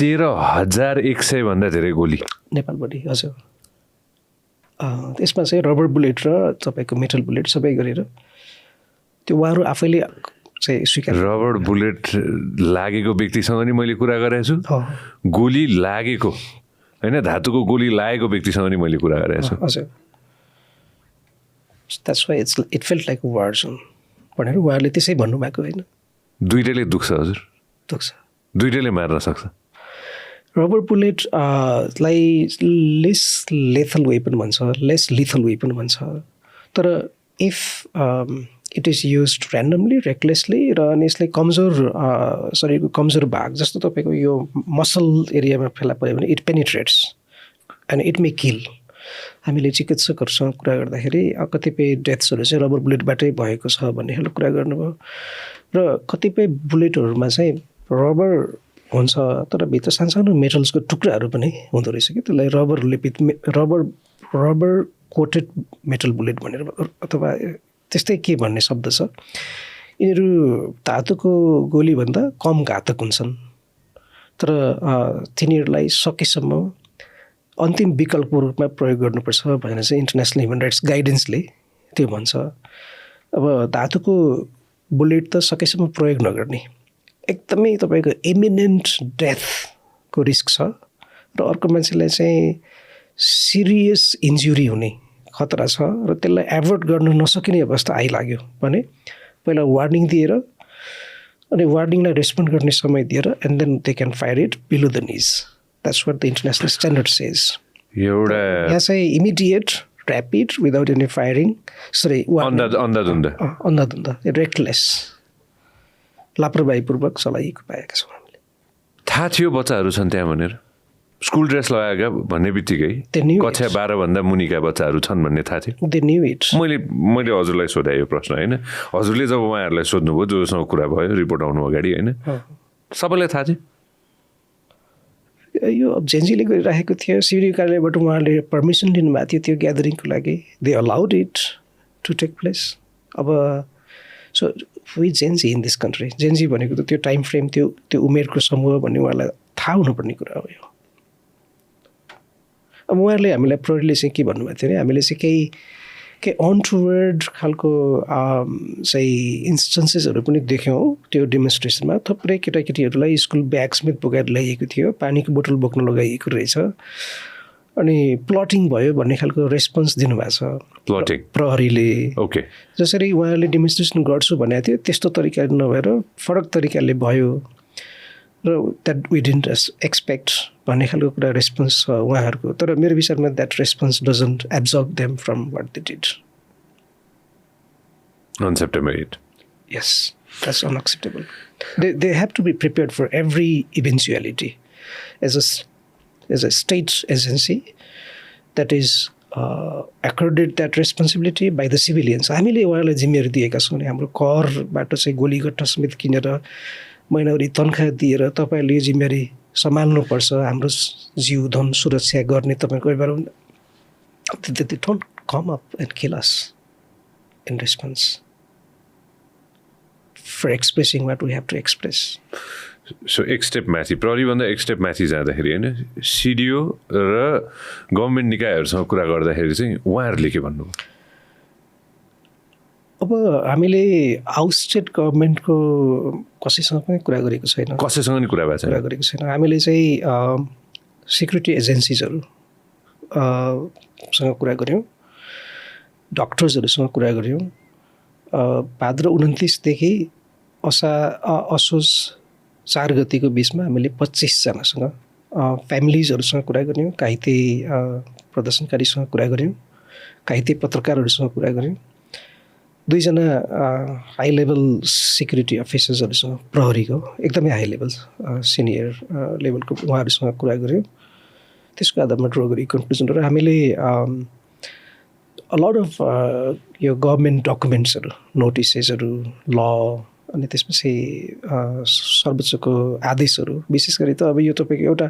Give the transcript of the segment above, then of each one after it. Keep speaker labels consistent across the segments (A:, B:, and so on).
A: 13,100 भन्दा धेरै गोली
B: नेपालपट्टि हजुर त्यसमा चाहिँ रबर बुलेट र तपाईँको मेटल बुलेट सबै गरेर त्यो उहाँहरू आफैले चाहिँ स्वीकार
A: रबर बुलेट लागेको व्यक्तिसँग नि मैले कुरा गरेको छु गोली लागेको हैन धातुको गोली लागेको व्यक्तिसँग नि मैले कुरा गरेको छु
B: हजुर That's why it felt like a war zone भनेर उहाँहरूले त्यसै भन्नुभएको होइन
A: दुईटैले दुख्छ हजुर
B: दुख्छ
A: दुईटैले मार्न सक्छ
B: रबर बुलेट लाई लेस लेथल वेपन भन्छ लेस लिथल वेपन भन्छ तर if it is used randomly recklessly र अनि यसले कमजोर शरीरको कमजोर भाग जस्तो तपाईँको यो मसल एरियामा फेला पऱ्यो भने it penetrates and it may kill हामीले चिकित्सकहरूसँग कुरा गर्दाखेरि कतिपय डेथ्सहरू चाहिँ रबर बुलेटबाटै भएको छ भन्ने खालको कुरा गर्नुभयो र कतिपय बुलेटहरूमा चाहिँ रबर हुन्छ तर भित्र सानसानो मेटल्सको टुक्राहरू पनि हुँदो रहेछ कि त्यसलाई रबर लेपित रबर कोटेड मेटल बुलेट भनेर अथवा त्यस्तै के भन्ने शब्द छ यिनीहरू धातुको गोलीभन्दा कम घातक हुन्छन् तर तिनीहरूलाई सकेसम्म अन्तिम विकल्पको रूपमा प्रयोग गर्नुपर्छ भनेर चाहिँ इन्टरनेसनल ह्युमन राइट्स गाइडेन्सले त्यो भन्छ अब धातुको बुलेट त सकेसम्म प्रयोग नगर्ने एकदमै तपाईँको इमिनेन्ट डेथको रिस्क छ र अर्को मान्छेलाई चाहिँ सिरियस इन्जुरी हुने खतरा छ र त्यसलाई एभोइड गर्न नसकिने अवस्था आइलाग्यो भने पहिला वार्निङ दिएर अनि वार्निङलाई रेस्पोन्ड गर्ने समय दिएर and then they can fire it below the knees that's what the international standard says यहाँ चाहिँ immediate rapid without any firing sorry अन्धाधुन्द रेकलेस लापरवाहीपूर्वक चलाइएको पाएका छौँ हामीले
A: थाहा थियो बच्चाहरू छन् त्यहाँ भनेर स्कुल ड्रेस लगाएका भन्ने बित्तिकै कक्षा 12 भन्दा मुनिका बच्चाहरू छन् भन्ने थाहा थियो मैले हजुरलाई सोधेँ यो प्रश्न होइन हजुरले जब उहाँहरूलाई सोध्नुभयो जोसँग कुरा भयो रिपोर्ट आउनु अगाडि होइन सबैलाई थाहा थियो
B: यो अब जेन्जीले गरिराखेको थियो सिभिल कार्यालयबाट उहाँले पर्मिसन लिनुभएको थियो त्यो ग्यादरिङको लागि they allowed it to take place अब so we Gen Z in this country Gen Z भनेको त त्यो टाइम फ्रेम त्यो उमेरको समूह भन्ने उहाँलाई थाहा हुनुपर्ने कुरा हो यो अब उहाँहरूले हामीलाई प्रहरीले चाहिँ के भन्नुभएको थियो भने हामीले चाहिँ केही अनटुवर्ड खालको चाहिँ इन्स्टेन्सेसहरू पनि देख्यौँ त्यो डेमोन्स्ट्रेसनमा थुप्रै केटाकेटीहरूलाई स्कुल ब्याग समेत बोकाएर ल्याइएको थियो पानीको बोतल बोक्न लगाइएको रहेछ अनि प्लटिङ भयो भन्ने खालको रेस्पोन्स दिनुभएको छ
A: प्लटिङ
B: प्रहरीले
A: ओके
B: जसरी उहाँहरूले डेमोन्स्ट्रेसन गर्छु भनेको थियो त्यस्तो तरिकाले नभएर फरक तरिकाले भयो र द्याट वी डिन्ट एक्सपेक्ट भन्ने खालको कुरा रेस्पोन्स छ उहाँहरूको तर मेरो विचारमा that response doesn't absorb them from what they did
A: on September 8.
B: Yes, that's unacceptable. They have to be prepared for every eventuality as a state agency that is accorded that responsibility by the civilians. हामीले उहाँलाई जिम्मेवारी दिएका छौँ हाम्रो करबाट चाहिँ गोलीगट्टा समेत किनेर महिनावरी तनखा दिएर तपाईँहरूले यो जिम्मेवारी सम्हाल्नुपर्छ हाम्रो जीव धन सुरक्षा गर्ने तपाईँको they don't come up and kill us in response for expressing what we have to express.
A: So एक स्टेप माथि प्रहरीभन्दा एक स्टेप माथि जाँदाखेरि होइन सिडिओ र गभर्मेन्ट निकायहरूसँग कुरा गर्दाखेरि चाहिँ उहाँहरूले के भन्नुभयो
B: अब हामीले आउटस्टेट गभर्मेन्टको कसैसँग पनि कुरा गरेको छैन
A: कसैसँग नि कुरा भएको
B: कुरा गरेको छैन हामीले चाहिँ सिक्युरिटी एजेन्सिजहरू सँग कुरा गऱ्यौँ डक्टर्सहरूसँग कुरा गऱ्यौँ भाद्र 29 देखि असोज 4 गतिको बिचमा हामीले 25 जनासँग फ्यामिलिजहरूसँग कुरा गऱ्यौँ घाइते प्रदर्शनकारीसँग कुरा गऱ्यौँ घाइते पत्रकारहरूसँग कुरा गऱ्यौँ 2 जना हाई लेभल सिक्युरिटी अफिसर्सहरूसँग प्रहरीको एकदमै हाई लेभल सिनियर लेभलको उहाँहरूसँग कुरा गऱ्यौँ त्यसको आधारमा ड्र गरी कन्क्लुजन र हामीले लट अफ यो गभर्मेन्ट डकुमेन्ट्सहरू नोटिसेसहरू ल अनि त्यसपछि सर्वोच्चको आदेशहरू विशेष गरी त अब यो तपाईँको एउटा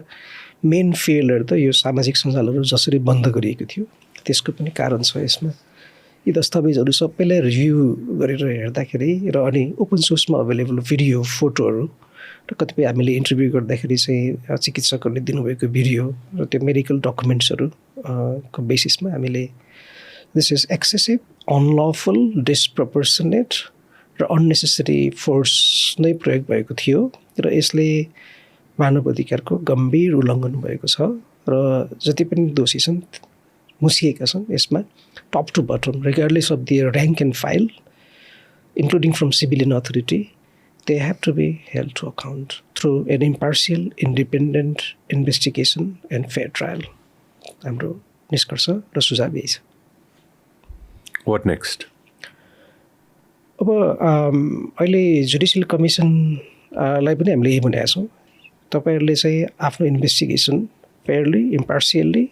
B: मेन फिल्डहरू त यो सामाजिक सञ्जालहरू जसरी बन्द गरिएको थियो त्यसको पनि कारण छ यसमा यी दस्तावेजहरू सबैलाई रिभ्यू गरेर हेर्दाखेरि र अनि ओपन सोर्समा अभाइलेबल भिडियो फोटोहरू र कतिपय हामीले इन्टरभ्यू गर्दाखेरि चाहिँ चिकित्सकहरूले दिनुभएको भिडियो र त्यो मेडिकल डकुमेन्ट्सहरू को बेसिसमा हामीले दिस इज एक्सेसिभ अनलफुल डिसप्रपोर्सनेट र अननेसेसरी फोर्स नै प्रयोग भएको थियो र यसले मानव अधिकारको गम्भीर उल्लङ्घन भएको छ र जति पनि दोषी छन् मुसिएका छन् यसमा top to bottom regardless of their rank and file including from civilian authority, they have to be held to account through an impartial, independent investigation and fair trial. हाम्रो निष्कर्ष र सुझाव यही छ.
A: What next?
B: अब अहिले जुडिसियल कमिसनलाई पनि हामीले यही भनेका छौँ. तपाईँहरूले चाहिँ आफ्नो इन्भेस्टिगेसन फेयरली, इम्पार्सियल्ली,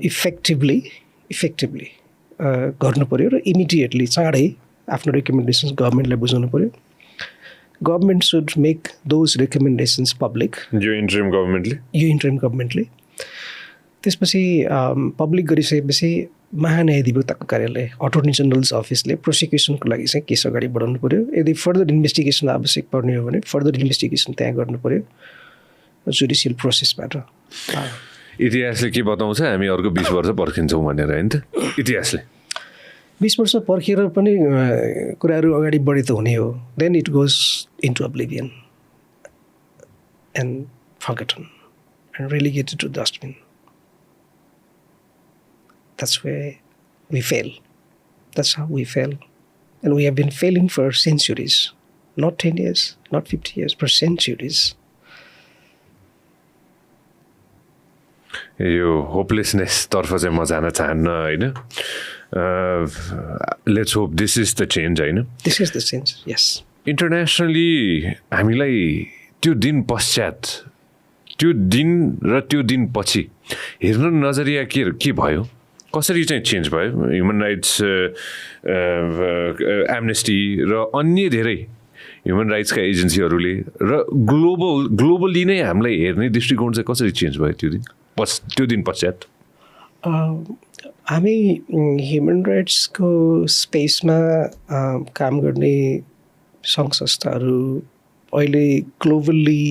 B: इफेक्टिभली गर्नु पऱ्यो र इमिडिएटली चाँडै आफ्नो रिकमेन्डेसन्स गभर्मेन्टलाई बुझाउनु पऱ्यो. Government should make those recommendations public.
A: यो इन्टरिम
B: गभर्मेन्टले त्यसपछि पब्लिक गरिसकेपछि महान्यायाधिवक्ताको कार्यालय अटर्नी जनरल्स अफिसले प्रोसिक्युसनको लागि चाहिँ केस अगाडि बढाउनु पऱ्यो. यदि फर्दर इन्भेस्टिगेसन आवश्यक पर्ने हो भने फर्दर इन्भेस्टिगेसन त्यहाँ गर्नु पऱ्यो जुडिसियल प्रोसेसबाट.
A: इतिहासले के बताउँछ हामी अर्को 20 वर्ष पर्खिन्छौँ भनेर होइन त. इतिहासले
B: 20 वर्ष पर्खेर पनि कुराहरू अगाडि बढी त हुने हो. Then it goes into oblivion and forgotten and relegated to dustbin. That's where we fail. That's how we fail. And we have been failing for centuries. Not 10 years, not 50 years, for centuries.
A: यो hopelessness तर्फ चाहिँ म जान चाहन्न होइन. Let's hope this is the change होइन.
B: This is the change, yes.
A: Internationally हामीलाई त्यो दिन पश्चात त्यो दिन र त्यो दिन पछि हेर्न नजरिया के भयो, कसरी चाहिँ चेन्ज भयो. ह्युमन राइट्स एमनेस्टी र अन्य धेरै ह्युमन राइट्सका एजेन्सीहरूले र ग्लोबली नै हामीलाई हेर्ने दृष्टिकोण चाहिँ कसरी चेन्ज भयो त्यो दिन पश्चात.
B: हामी ह्युमन राइट्सको स्पेसमा काम गर्ने सङ्घ संस्थाहरू अहिले ग्लोबल्ली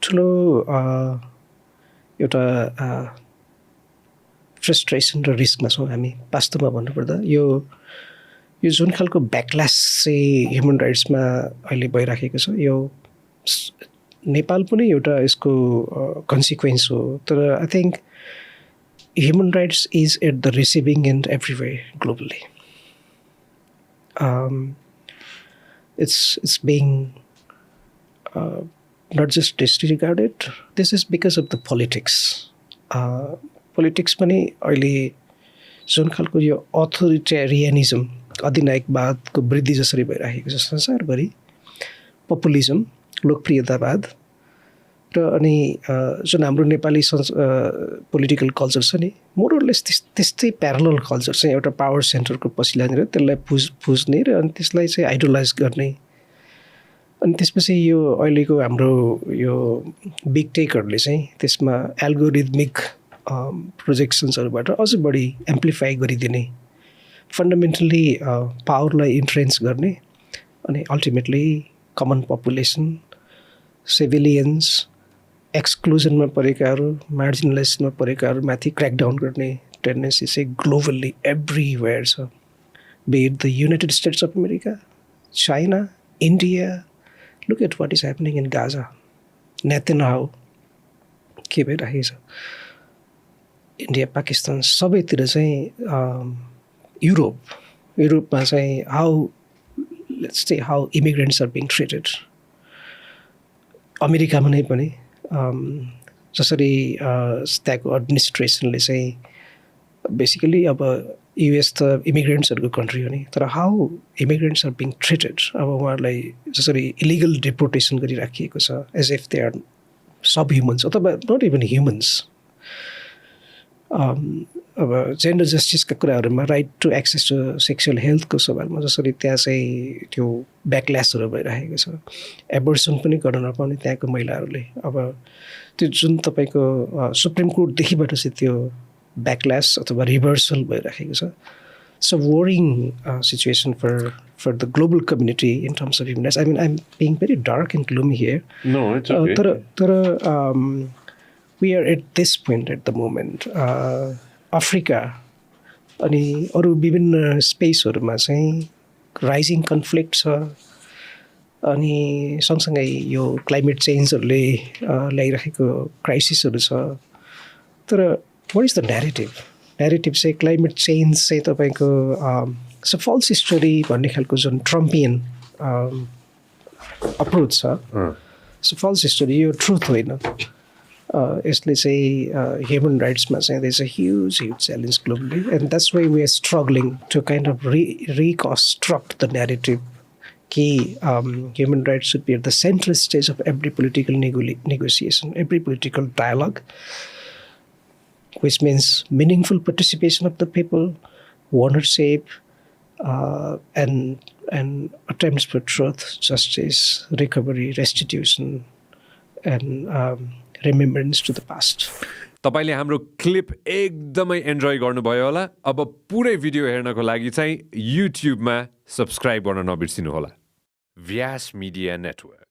B: ठुलो एउटा फ्रस्ट्रेसन र रिस्कमा छौँ हामी. वास्तवमा भन्नुपर्दा यो जुन खालको ब्याकल्यास चाहिँ ह्युमन राइट्समा अहिले भइराखेको छ यो नेपाल पनि एउटा यसको कन्सिक्वेन्स हो. तर I think human rights is at the receiving end everywhere globally. it's being not just disregarded. This is because of the politics. Politics पनि अहिले जुन खालको यो अथोरिटेरियनिजम अधिनायकवादको वृद्धि जसरी भइरहेको छ संसारभरि, पपुलिजम लोकप्रियतावाद र अनि जुन हाम्रो नेपाली पोलिटिकल कल्चर छ नि मोरलेस त्यस्तै प्यारलल कल्चर चाहिँ एउटा पावर सेन्टरको पछि लानेर त्यसलाई पुज्ने र अनि त्यसलाई चाहिँ आइडोलाइज गर्ने. अनि त्यसपछि यो अहिलेको हाम्रो यो बिग टेकहरूले चाहिँ त्यसमा एल्गोरिदमिक प्रोजेक्सन्सहरूबाट अझ बढी एम्प्लिफाई गरिदिने, फन्डामेन्टल्ली पावरलाई इन्फ्लुएन्स गर्ने अनि अल्टिमेटली कमन पपुलेसन, सिभिलियन्स, एक्सक्लुजनमा परेकाहरू, मार्जिनलाइजमा परेकाहरूमाथि क्र्याकडाउन गर्ने टेन्डेन्सी चाहिँ ग्लोबल्ली एभ्रिवेयर छ. Be it the United States of America, China, India. Look at what is happening in Gaza, Netanyahu के भइरहेको छ. इन्डिया, पाकिस्तान सबैतिर चाहिँ युरोपमा चाहिँ how immigrants are being treated. अमेरिकामा नै पनि जसरी त्यहाँको एडमिनिस्ट्रेसनले चाहिँ बेसिकली अब युएस त इमिग्रेन्ट्सहरूको कन्ट्री हो नि, तर how immigrants are being treated. अब उहाँहरूलाई जसरी इलिगल डिपोर्टेसन गरिराखिएको छ as if they are sub humans अथवा नट इभन ह्युमन्स. अब जेन्डर जस्टिसका कुराहरूमा right to access to sexual हेल्थको सवालमा जसरी त्यहाँ चाहिँ त्यो ब्याकल्यासहरू भइरहेको छ, एबर्सन पनि गर्न नपाउने त्यहाँको महिलाहरूले. अब त्यो जुन तपाईँको सुप्रिम कोर्टदेखिबाट चाहिँ त्यो ब्याकल्यास अथवा रिभर्सल भइराखेको छ. a worrying situation for the global community in terms of human rights. I mean, I'm being very dark and gloomy here.
A: No, it's okay.
B: We are at this point at the moment. Africa अनि अरू विभिन्न स्पेसहरूमा चाहिँ rising conflict छ अनि सँगसँगै यो climate चेन्जहरूले ल्याइरहेको क्राइसिसहरू छ तर वाट इज द न्यारेटिभ चाहिँ क्लाइमेट चेन्ज चाहिँ तपाईँको फल्स स्टोरी भन्ने खालको जुन ट्रम्पियन अप्रोच छ फल्स स्टोरी यो ट्रुथ होइन यसले चाहिँ ह्युमन राइट्समा चाहिँ there is a huge challenge globally and that's why we are struggling to kind of reconstruct the narrative कि human rights should be at the central stage of every political negotiation, every political dialogue, which means meaningful participation of the people, ownership, and attempts for truth, justice, recovery, restitution, and remembrance to the past.
A: तपाईले हाम्रो clip एकदमै enjoy गर्नुभयो होला अब पुरै video हेर्नको लागि चाहिँ युट्युबमा सब्स्क्राइब गर्न नबिर्सिनु होला व्यास मिडिया नेटवर्क